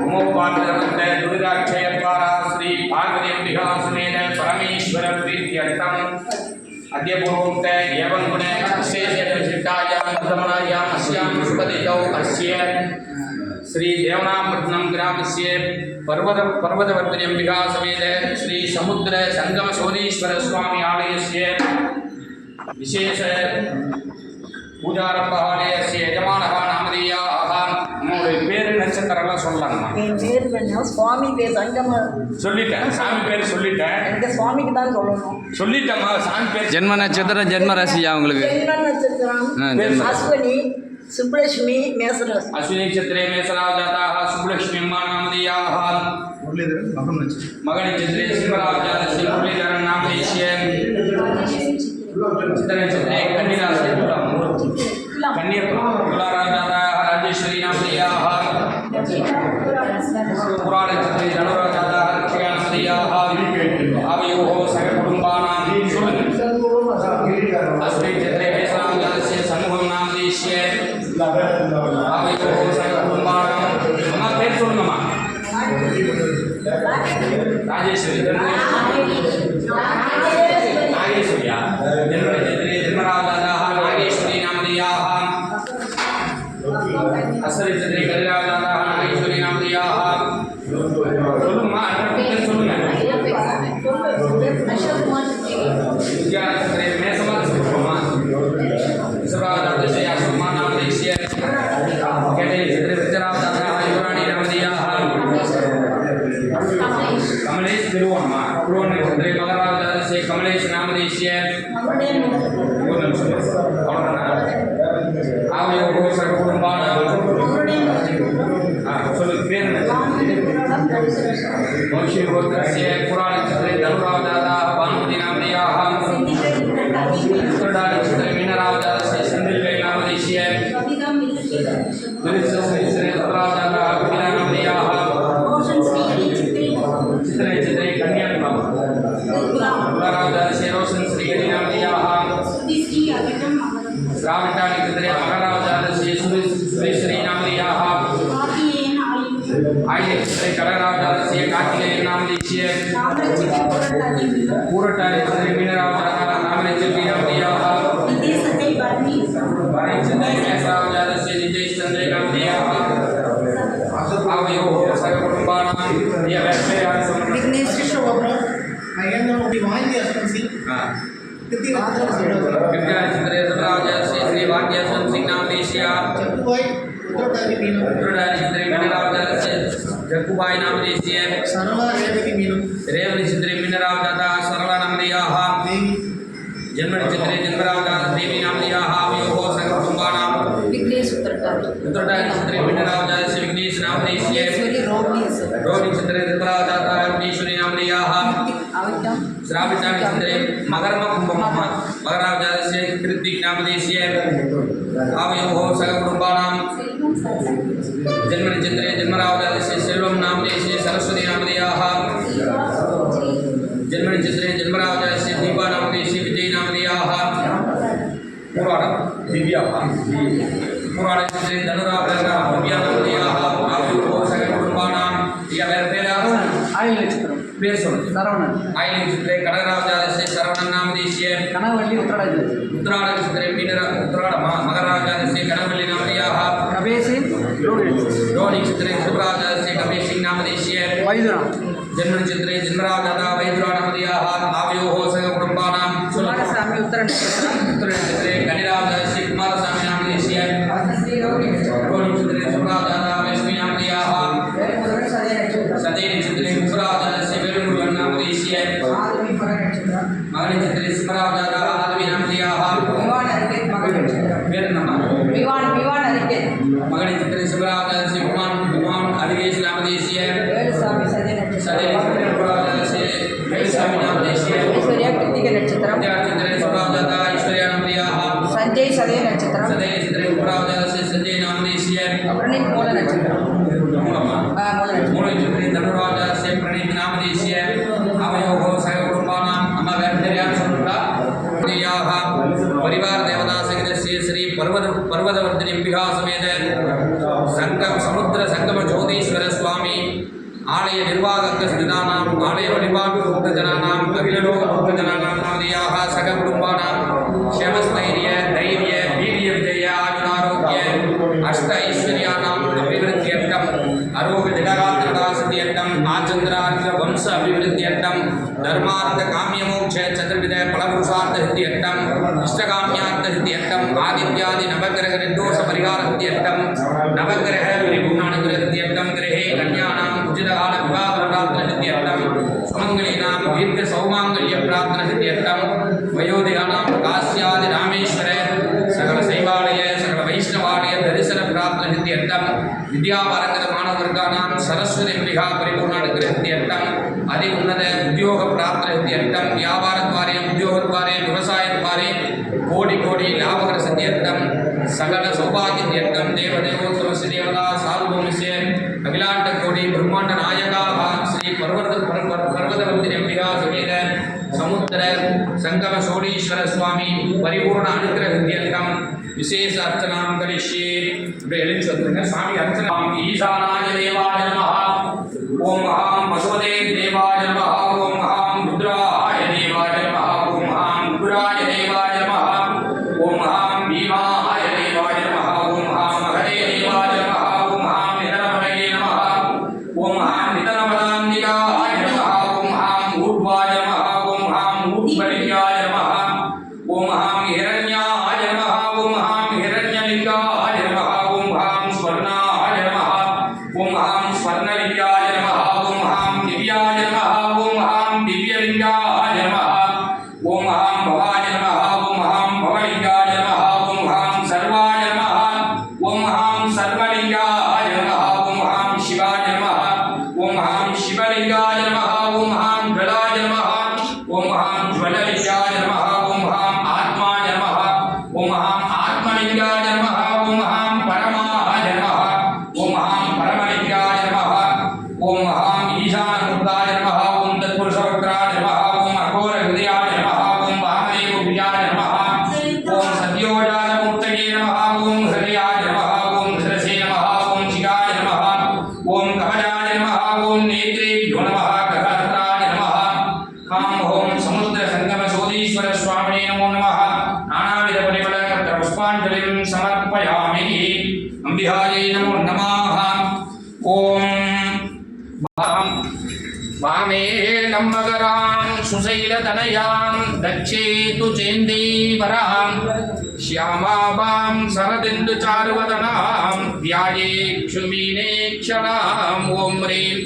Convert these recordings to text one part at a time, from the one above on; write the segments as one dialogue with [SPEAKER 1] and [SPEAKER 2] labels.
[SPEAKER 1] उमोपात्रमन्ते दुर्गाक्षयद्वारा श्री पार्वतीम्बिका समेत परमेश्वर प्रीत्यर्थम् अद्य पूर्वोक्ते एवं गुणे विशेषविशिष्टायां प्रथमनायाम् अस्यां शुभतिथौ अस्य श्री देवनापट्टनं ग्रामस्य पर्वतवर्तिन्यम्बिका समेत श्री समुद्र संगम सोनीश्वर स्वामी आलयस्य विशेष பூஜாரம்பாலயस्य यजमानः नामधेयाः உங்களுடைய பேர் நட்சத்திரம்லாம் சொல்லலாமா?
[SPEAKER 2] என் பேர் வேணும் சுவாமி பேர் சங்கம
[SPEAKER 1] சொல்லிட்டேன். சாமி பேர் சொல்லிட்டேன்.
[SPEAKER 2] இந்த சுவாமிக்கு தான் சொல்லணும்.
[SPEAKER 1] சொல்லிட்டேம்மா. சாமி பேர்
[SPEAKER 3] ஜென்ம நட்சத்திரம் ஜென்ம ராசியா உங்களுக்கு?
[SPEAKER 2] ஜென்ம நட்சத்திரம் அஸ்வினி சுப்லட்சுமி மேசராசி.
[SPEAKER 1] அஸ்வினி நட்சத்திரே மேசராக ஜாதாः சுப்லட்சுமி அம்மா நாமधेयाः மக நட்சத்திரே சிம்மராக ஜாதस्य முரளிதரன் நாமधेयस्य चित्र नक्षत्रे कन्याराशि कन्या तुलाराग जाताः राजेश्वरी नामधेयाः पुराण नक्षत्रे धनुराग जाताः रक्षिका नामधेयाः आवयोः सकलकुटुम्बानां अश्विनी नक्षत्रे मेषराग जातस्य समूहं नामधेयस्य आवयोः सकलकुटुम्बानां मम पेर सोल्लुंगम्मा राजेश्वरी नागेश्वरिया जन्मनक्षत्रे जन्मराजाः नागेश्वरी नामधेयाः अश्विनी नक्षत्रे कन्याराजाः नागेश्वरी नामधेयाः சொல்லுமா அண்ணன் சொல்லுங்க विद्या नक्षत्रे मेषमा सुब्रह्मा विश्वराजाः सुब्रह्मा नामधेयस्य केटे नक्षत्रे विद्याराजाः युवराणी नामधेयाः कमलेश तिरुवन्मा पुरोण नक्षत्रे मकराजाः कमलेश नामधेयस्य आवयोः सकलकुटुम्बानां वंशीगोत्रस्य पुराण नक्षत्रे धनुराजाः भानुमती नामधेयाः उत्तरदा नक्षत्रे मीनराजाः सिन्धिल्वै नामधेयस्य दुर्गश्री उत्तराजाः कपिला नामधेयाः चित्र नक्षत्रे कन्या तुलाराजाः रोशन श्रीहरि नामधेयाः श्रावण नक्षत्रे मकराजाः सुरेश्वरी नामधेयाः आयन नक्षत्रे कलराजाः कार्तिकेय नामधेयस्य पूरट नक्षत्रे मीनराजाः नामधेयस्य नामधेयाः नक्षत्रे मेषराजाः नितेशचन्द्रे नामधेयाः आवयोः सकलकुटुम्बानां
[SPEAKER 2] विघ्नेश शोभा
[SPEAKER 1] विद्या नक्षत्रे धनुराजाः श्री वाद्यासं सिंह नामधेयस्य उत्तरदा नक्षत्रे मीनराजाः जग्गुबाई नामधेयस्य रेवती नक्षत्रे मीनराजाः सरला नामधेयाः जन्म नक्षत्रे जन्मराजाः देवी नामधेयाः आवयोः सकलकुटुम्बानां
[SPEAKER 2] विघ्नेश
[SPEAKER 1] उत्तरदा नक्षत्रे मीनराजाः विघ्नेश नामधेयस्य रोहिणी नक्षत्रे धर्मराजाः विघ्नेश्वरी नामधेयाः श्रावण नक्षत्रे मकरम कुम्भम मकराजाः कृत्तिक नामधेयस्य आवयोः सकलकुटुम्बानां जन्म नक्षत्रे जन्मराजाः सेल्वं नामधेयस्य सरस्वती नामधेयाः जन्म नक्षत्रे जन्मराजाः दीपा नामधेयस्य विजय नामधेयाः पुराण दिव्याः पुराण नक्षत्रे धनुराजाः दिव्या नामधेयाः आवयोः सकलकुटुम्बानां आयल नक्षत्रं பேர் சொல்லுங்க. சரவணன். ஆயில நட்சத்திரே கடகராஜாस्य சரவணன் நாமधेयस्य கனவள்ளி உத்திராட நட்சத்திரே உத்திராட மகராஜாस्य கனவள்ளி நாமधेयाः கபேசி ரோஹிணி நட்சத்திரே சுப்ராஜாस्य கபேசி நாமधेयस्य வைதுரா जन्म नक्षत्रे जन्मराजाः वैदुरा नामधेयाः आवयोः सकलकुटुम्बानां कुमारस्वामी उत्तर नक्षत्रे कन्याराजास्य कुमारस्वामी नामधेयस्य रोहिणी नक्षत्रे सुब्राजाः लक्ष्मी नामधेयाः सदय नक्षत्रे कुब्राजास्य वेलुमुरुगन नामधेयस्य मग नक्षत्रे सिंहराजाः आदवी नामधेयाः विवान अरिके मग नक्षत्रे सिंहराजास्य विमान अरिकेश नामधेयस्य सदय नक्षत्रे कुब्राजास्य वेलुस्वामी नामधेयस्य ऐश्वर्या कृत्तिका नक्षत्रं सुब्राजाः ऐश्वर्या ஆலய நிர்வாகக்க ஸ்திதானாம் ஆலய வழிபாட்டு பக்தஜனானாம் அகிலலோக பக்தஜனானாம் நாமதேயாக சக குடும்பானாம் க்ஷேமஸ்தைரிய தைரிய வீரிய விஜய ஆயுராரோக்கிய அஷ்ட ஐஸ்வர்யானாம் அபிவிருத்தியர்த்தம் அரோக ஜடகாத்திரதா சித்தியர்த்தம் ஆச்சந்திரார்த்த வம்ச அபிவிருத்தியர்த்தம் தர்மார்த்த காமியமோட்ச சதுர்வித பலபுருஷார்த்த சித்தியர்த்தம் இஷ்டகாமியார்த்த சித்தியர்த்தம் ஆதித்யாதி நவகிரக நிர்தோஷ பரிகார சித்தியர்த்தம் நவகிரக பரிபூர்ணானுகிரக சித்தியர்த்தம் கிரகே கன்யானாம் உச்சிதகால விவாக பிரார்த்தன சித்தியர்த்தம் சுமங்கலீனாம் தீர்க்க சௌமாங்கல்ய பிரார்த்தன சித்தியர்த்தம் வயோதிகானாம் காசியாதி ராமேஸ்வர சகல சைவாலய சகல வைஷ்ணவாலய தரிசன பிரார்த்தன சித்தியர்த்தம் வித்யாபாரங்கத மாணவர்கானாம் சரஸ்வதி மிகா பரிபூர்ணானுகிரக சித்தியர்த்தம் அதி உன்னத உத்தியோக பிரார்த்தன சித்தியர்த்தம் வியாபாரத்வாரே உத்தியோகத்வாரே விவசாயத்வாரே கோடி கோடி லாபகர சித்தியர்த்தம் சகல சௌபாகித்யர்த்தம் தேவதேவோத்தமஸ்ய தேவதா சார்வபௌமஸ்ய அகிலாண்ட கோடி பிரம்மாண்ட நாயகாः ஸ்ரீ பர்வதவர்த்தினி அம்பிகா சமேத சமுத்திர சங்கம சோழீஸ்வர சுவாமி பரிபூர்ண அனுகிரக சித்தியர்த்தம் விசேஷ அர்ச்சனாம் கரிஷ்யே. இப்படி எழுதி சொல்லுங்க சாமி அர்ச்சனாம். ஈசானாய தேவாய நமஹ ஓம் மகாம் பசுவதே தேவாய நமஹ ஓம் மகாம் ருத்ராய தேவாய நமஹ ஓம் மகாம் குராய தேவாய நமஹ ஓம் மகாம் பீமாய தேவாய நமஹ ஓம் மகாம் மகதே தேவாய நமஹ ஓம் மகாம் நிதனமலயே நமஹ ஓம் மகாம் நிதனமலாந்திகாய நமஹ ஓம் மகாம் ஊர்வாய நமஹ ஓம் மகாம் ஊர்வலிங்காய நமஹ ஓம் மகாம் ஹிரண்யாய நமஹ ஓம் மகாம் ஹிரண்யலிங்காய நமஹ ஓம் மகாம் ஸ்வர்ணாய நமஹ ஓம் மகாம் ஸ்வர்ணலிங்காய நமஹ ஓம் மகாம் திவ்யாய நமஹ ஓம் மகாம் திவ்யலிங்காய நமஹ ஓம் மகாம் பவாய நமஹ ஓம் மகாம் பவலிங்காய நமஹ ஓம் மகாம் சர்வாய நமஹ ஓம் மகாம் சர்வலிங்காய நமஹ ஓம் மகாம் சிவாய நமஹ ஓம் மகாம் சிவலிங்காய நமஹ ஓம் மகாம் ஜலாய நமஹ ஓம் மகாம் ஜ்வலலிங்காய நமஹ ஓம் மகாம் ஆத்மாய நமஹ ஓம் மகாம் ஆத்மலிங்காய நமஹ ஓம் மகாம் பரமாய நமஹ ஓம் மகாம் பரமலிங்காய நமஹ ஓம் மகாம் ஈசானமூர்த்தாய நமஹ ஓம் தத்புருஷவக்ராய நமஹ ஓம் அகோர ஹிருதயாய நமஹ ஓம் வாமதேவ பிரியாய நமஹ ஓம் சத்யோஜாதமூர்த்தயே நமஹ ஓம் ஹிருதயாய நமஹ ஓம் சிரசே நமஹ ஓம் சிகாய நமஹ ஓம் கவஜாய நமஹ ஓம் நேத்ரேभ्यो நமஹ ககஹஸ்ராய நமஹ காம் ஓம் சமுத்திர சங்கம சோதீஸ்வர சுவாமினே நமோ நமஹ நானாவித பரிமள பத்ர புஷ்பாஞ்சலிம் சமர்ப்பயாமி. அம்பிகாயை நமோ நமः. ஓம் வாமே நம்மகராம் சுசைலதனயாம் தச்சேது சேந்தீவராம் ஷ்யாமாபாம் சரதிந்து சாருவதனாம் தியாயேக்ஷுமீனேக்ஷணாம். ஓம் ரீம்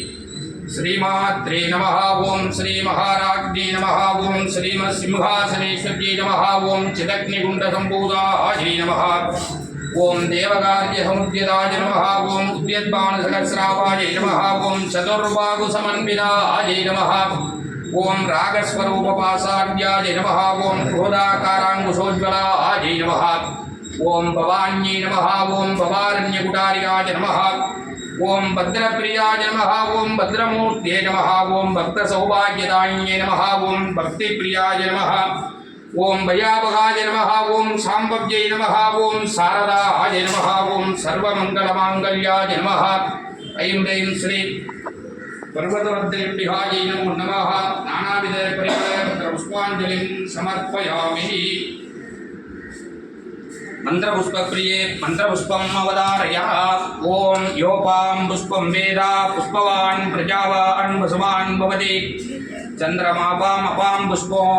[SPEAKER 1] श्रीमात्रे नमः ओम श्री महाराज्ञे नमः ओम श्रीमत्सिंहासनेश्वर्यै नमः ओम चिदग्निकुण्डसम्भूतायै नमः ओम देवकार्यसमुद्यताय नमः ओम उद्यद्बाणसहस्रावाय नमः ओम चतुर्बाहुसमन्विताय नमः ओम रागस्वरूपपासाद्याय नमः ओम क्रोधाकाराङ्कुशोज्ज्वलाय नमः ओम भवान्यै नमः ओम भवारण्यकुटारिकाय नमः ओम भद्रप्रियाय नमः ओम भद्रमूर्ते नमः ओम भक्तसौभाग्यदायिन्ये नमः ओम भक्तिप्रियाय नमः ओम भयावहाय नमः ओम साम्भव्यै नमः ओम शारदाय नमः ओम सर्वमङ्गलमाङ्गल्याय नमः. ऐं ह्रीं श्री पर्वतवर्धिन्यायै नमो नमः. नानाविध परिमल पुष्पाञ्जलिं समर्पयामि. मंत्रपुष्पप्रिये मंत्रपुष्पम् अवधारय. ओम योपां पुष्पं वेद पुष्पवान् प्रजावान् वसुवान् भवति. चंद्रमापाम् अपां पुष्पों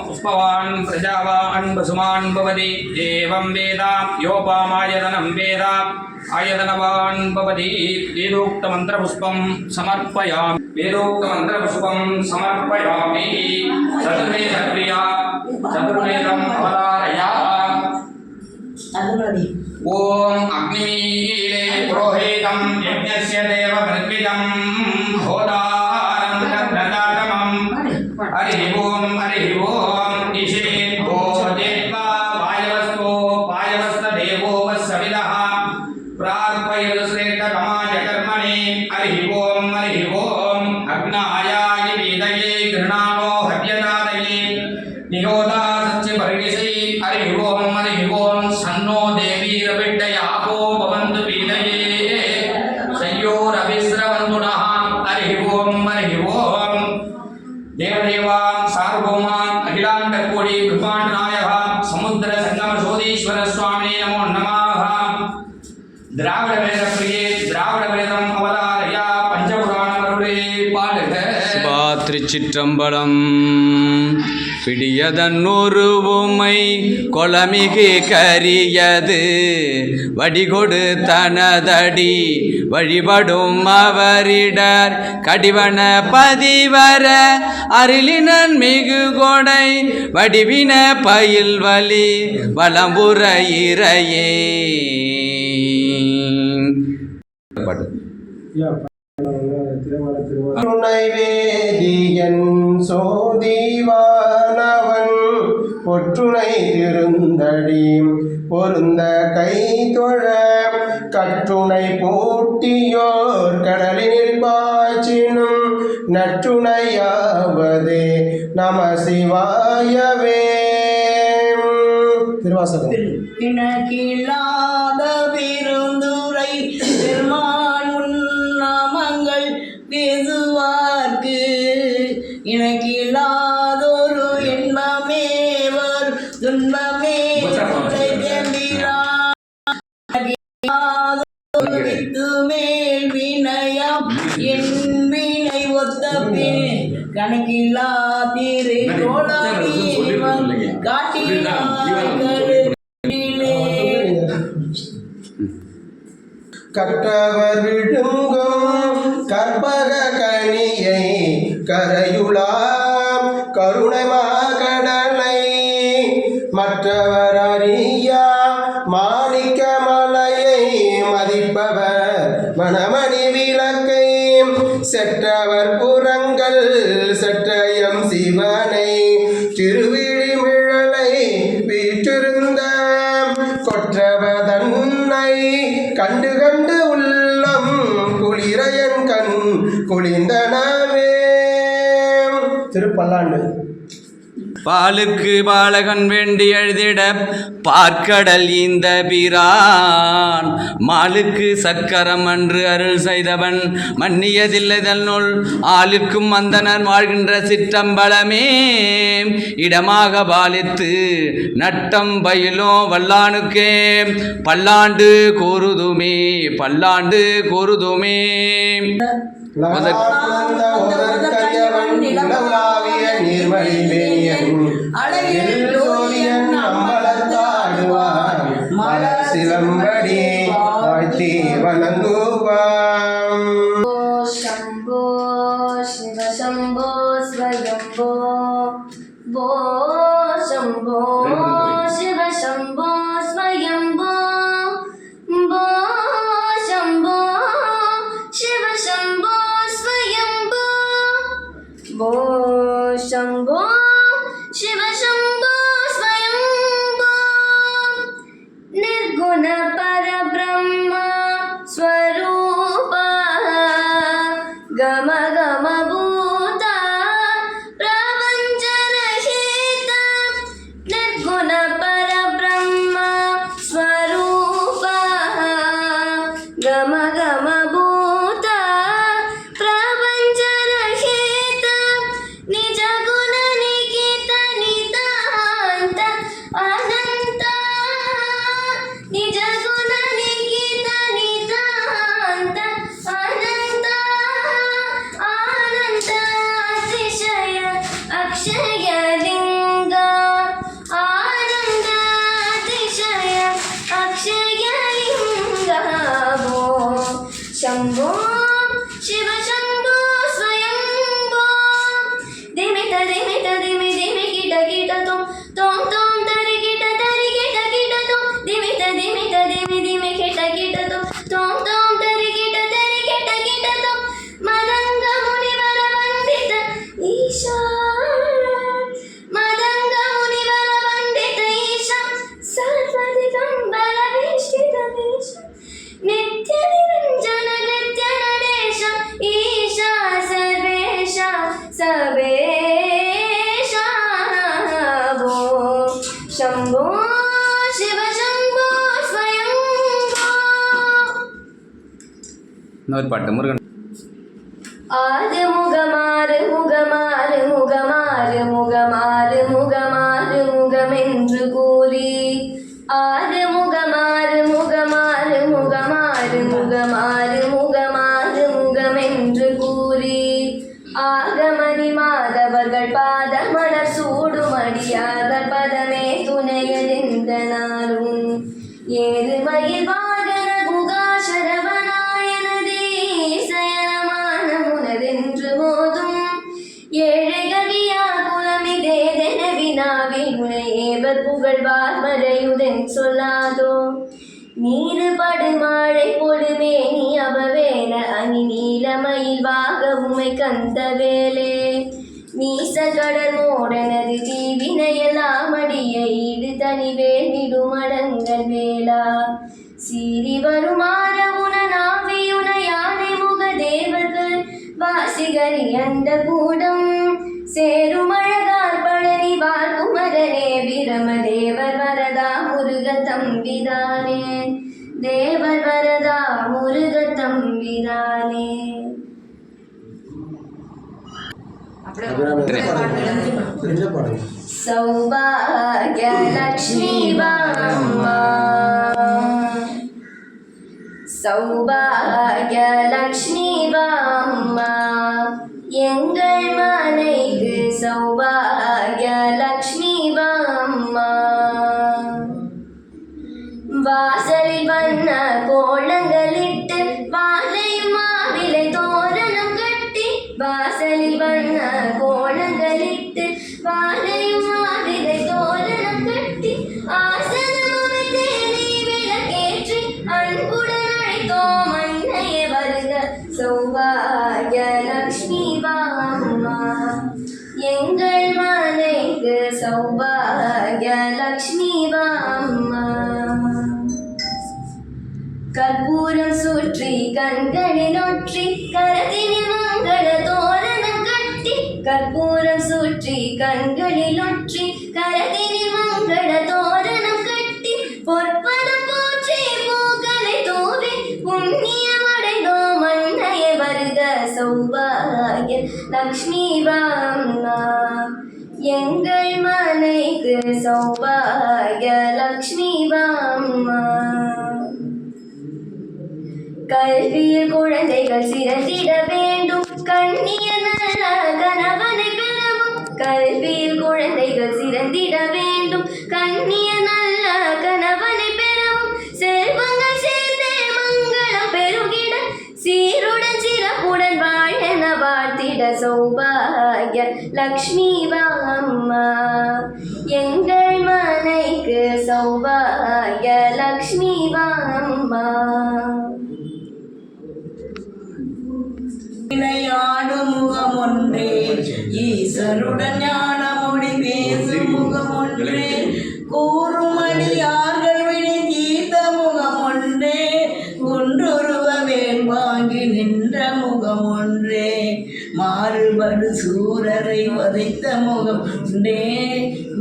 [SPEAKER 1] पुष्पवान् प्रजावान् वसुमान् भवति. एवं वेद योपामायतनं वेद आयतनवान् भवति. वेदोक्तमन्त्रपुष्पं समर्पयामि. वेदोक्तमन्त्रपुष्पं समर्पयामि. चतुर्वेदप्रिया चतुर्वेदम् अवधारय. ओम अग्निमीले पुरोहितं यज्ञस्य देवभृद्विजं होतारं ददातमं. हरि ओम ईशेभ्यो देवा वायवस्तो वायवस्तदेवो वत्सविदः प्रार्पयतु श्रेष्ठतमाय कर्मणे. हरि ओम अग्नायाय वेदये गृह्णानो हव्यदादये निहोता सच्चिवर्गिषै. हरि ओम सन्नो देवीरविड्डयापो भवन्तु पीडये शय्योरभिस्रवन्तु नः. हरि சமேதம் அவதாரயா பஞ்சபுராணங்களுடைய பாடுக.
[SPEAKER 3] சிவா திருச்சிற்றம்பலம். பிடியதன்னொரு உமை கொலமிகு கரியது வடிகொடு தனதடி வழிபடும் அவரிடர் கடிவன பதிவர அருளினன் மிகு கொடை வடிவின பயில் வலி வளம்புற இறையே. பாட்டு
[SPEAKER 4] வேதியன் சோதிவானவன் பொற்றுணை திருந்தடி பொருந்த கை தொழ கற்றுணை போட்டியோர் கடலில் பாய்ச்சினும் நற்றுணையாவது நம சிவாயவே. திருவாசகம்.
[SPEAKER 2] இணக்கில்லாத பெருந்துரை பெருமான் உன்னாமங்கள் பேசுவார்க்கு இணக்கில்லாதொரு இன்பமே வரும் துன்பமே மேல் வினயம் என் வினை ஒத்த பின் கணக்கில்லா திரு
[SPEAKER 4] கற்றவர் விழுங்கும் கற்பக கனியை கரையுளாம் கருணமா கடலை மற்றவர் அறியா மாணிக்க மலையை மதிப்பவர் மணமணி விளக்கை செற்றவர் புறங்கள் செற்றயம் சிவனை திருவிழிமிழலை வீற்றிருந்த கொற்றவதன்னை கண்டு கண்டு உள்ளம் குளிரையன் கண் குளிந்தனவே. திருப்பல்லாண்டு.
[SPEAKER 3] பாலுக்கு பாலகன் வேண்டி எழுதிட பார்க்கடல் இந்த பிரான் மாலுக்கு சக்கரம் அன்று அருள் செய்தவன் மன்னியதில்லைதல் நூல் ஆளுக்கும் அந்தனர் வாழ்கின்ற சிற்றம்பலமே இடமாக பாலித்து நட்டம் பயிலும் வல்லானுக்கே பல்லாண்டு கூறுதுமே பல்லாண்டு கூறுதுமே.
[SPEAKER 4] சிலம்படி வாழ்த்தி வணங்குவாம்.
[SPEAKER 5] शम्भो शिव शम्भो स्वयम्भो भो शम्भो शिव शम्भो स्वयम्भो भो शम्भो शिव शम्भो स्वयम्भो भो शम्भो शिव शम्भो स्वयम्भो निर्गुण परब्रह्म स्वरूप गम गम भूत प्रपंच रहित निर्गुण परब्रह्म स्वरूप गम गम भूत प्रपंच रहित निज गुण निकित नितांत अनंत निज गुण निकित नितांत अनंत आनंद अतिशय अक्षय लिंग आनंद अतिशय अक्षय लिंग भो शंभो शिव शंभो स्वयंभो दिमित दिमित दिमि दिमि किट किट तुम तुम तरि किट तुम दिमित दिमित दिमि दिमि किट तुम तरि किट तुम मदंग मुनिवर वंदित ईशा मदंग मुनिवर वंदित ईशा सर्वदिगंबर वेष्टित वेश नित्य निरंजन नित्य नरेश ईशा सर्वेशा सर्वेशा भो शंभो शिव शंभो स्वयंभो.
[SPEAKER 3] இன்னொரு பாட்டு முருகன்.
[SPEAKER 5] ஆறு முகமாறு முகமாறு முகமாறு முகமாறு முகமாறு முகமென்று கூறி ஆறு முகமாறு முகமாறு முகமாறு முகமாறு முகமாறு புகழ் பாத மலர் சூடுமடியார்கள் பதமே துணையறிந்த நாளும் ஏறுமயில் வாகன குகா சரவணாயனதே சயனமான முனதென்று மோதும் ஏழைகளியா குலமிதேதென வினாவில் உனையேவர் புகழ் வார்மறையுடன் சொல்லாதோ நீரு படுமாழை பொழுமே நீ அவவேல அணி நீலமயில் வாக உமை கந்தவேலே நீச கடல் மோடனது தீவினையெல்லாம் அடிய ஈடு தனிவேல் விடுமடங்கள் வேளா சீறி வருமாற உணனாவியுன யானை முக தேவர்கள் வாசிகரி அந்த கூடம் சேரும் அழகார் பழனி வாழ் குமரனே பிரமதேவர் வரதா முருக தம்பிதானே தேவர் வரதா முருக தம்பிதானே. சௌபாகிய லக்ஷ்மி பாம்மா சௌபாகிய லக்ஷ்மி பாம்மா எங்கள் மனைக்கு சௌபாகிய லக்ஷ்மி பாம்மா வாசலில் வண்ண கோலங்களிட்டு வாழையும் மாவிலை தோரணம் கட்டி வாசலில் வண்ண கோலங்களிட்டு வாழையும் மாவிலை தோரணம் கட்டி ஆசனம் அமைத்தே நீ விளக்கேற்றி அன்புடன் அழைத்தோம் அன்னையே வருக சௌபாகிய லக்ஷ்மி பாம்மா எங்கள் மனைக்கு சௌபாகிய லக்ஷ்மி பாம்மா கற்பூரம் சுற்றி கண்களில் ஒற்றி கரத்தினில் மங்கள தோரணம் கட்டி கற்பூரம் சுற்றி கண்களில் ஒற்றி கரத்தினில் மங்கள தோரணம் கட்டி பொற்பதம் போற்றி பூக்களை தூவி புண்ணியம் அடைந்தோம் அன்னையே வருக சௌபாகிய லக்ஷ்மி பாம்மா எங்கள் மனைக்கு சௌபாகிய லக்ஷ்மி பாம்மா கல்வியில் குழந்தைகள் சிறந்திட வேண்டும் கண்ணிய நல்ல கணவனை பெறவும் கல்வியில் குழந்தைகள் சிறந்திட வேண்டும் கண்ணிய நல்ல கணவனை பெறவும் செல்வங்கள் சேர்ந்தே மங்களம் பெருகிட சீருடன் சிறப்புடன் வாழென வாழ்த்திட சௌபாகிய லக்ஷ்மி பாம்மா எங்கள் மனைக்கு சௌபாகிய லக்ஷ்மி பாம்மா.
[SPEAKER 2] விளையாடும் முகம் ஒன்றே ஈசருடன் ஞான மொழி பேசும் முகம் ஒன்றே கூறும் அடியார்கள் வினை தீர்த்த முகம் ஒன்றே குன்றுருவ வேல் வாங்கி நின்ற முகம் ஒன்றே மாறுபடு சூரரை வதைத்த முகம் ஒன்றே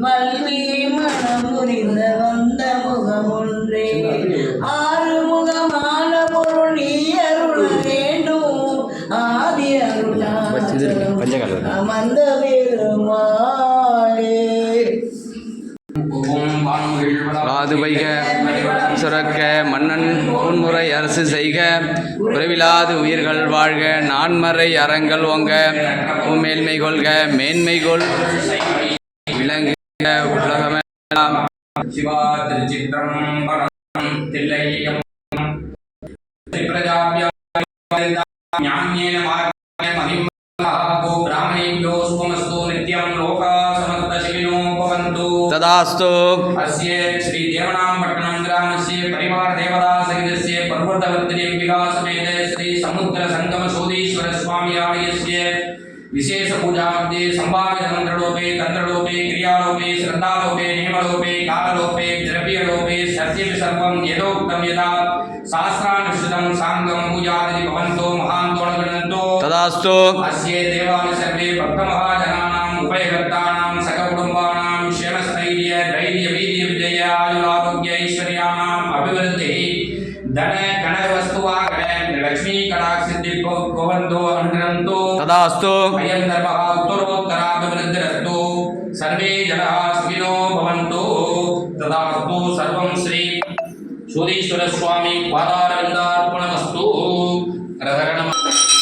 [SPEAKER 2] வல்வியை மனம் புரிந்த வந்த முகம் ஒன்றே ஆறுமுகமான பொருள் நீ அருள வேண்டும் ஆதி அருளாச்சலம் அமர்ந்த பெருமாளே.
[SPEAKER 3] காது வைக சுரக்க மன்னன் பொன்முறை அரசு செய்க குறைவிலாது உயிர்கள் வாழ்க நான்மறை அறங்கள் ஓங்க மேன்மை கொள்க மேன்மை கொள் விளங்குக உலகமெல்லாம்.
[SPEAKER 1] சிவா திருச்சிற்றம்பலம் தில்லையம் ஞானேன மார்கேண மகிமஹோ பிராமணேभ्यो சுமஸ்து நித்யம் லோகா சமஸ்தசிவினோ பவந்து
[SPEAKER 3] ததாஸ்து.
[SPEAKER 1] அஸ்ய ஸ்ரீ தேவனாம்பட்டணம் கிராமஸ்ய பரிவார தேவதா சகிதஸ்ய பர்வதவர்த்தினி விகாசமேத ஸ்ரீ சமுத்திர சங்கம சோதீஸ்வர சுவாமி ஆலயஸ்ய विशेष पूजा मध्ये संभावित मंत्रलोपे तंत्रलोपे क्रियालोपे श्रद्धालोपे नियमलोपे काललोपे द्रव्यलोपे सत्य सर्वं यथोक्तं यदा शास्त्रानुष्ठितं सांगं पूजादि भवन्तो महान्तोणगणन्तो तदास्तु. अस्य देवानि सर्वे भक्तमहाजनानाम् उभयभक्तानां सककुटुम्बानां क्षेमस्थैर्य धैर्य वीर्य विजय आयुरारोग्य ऐश्वर्याणाम् अभिवृद्धिः धन गण वस्तुवागण लक्ष्मी कटाक्ष सिद्धि भवन्तो अनुग्रहन्तो तदास्तु. अयं धर्मः उत्तरोत्तराभिवृद्धिरस्तु सर्वे जनाः सुखिनो भवन्तु तदास्तु. सर्वं श्री सूरीश्वर स्वामी पादारविन्दार्पणमस्तु. हर हर नमः.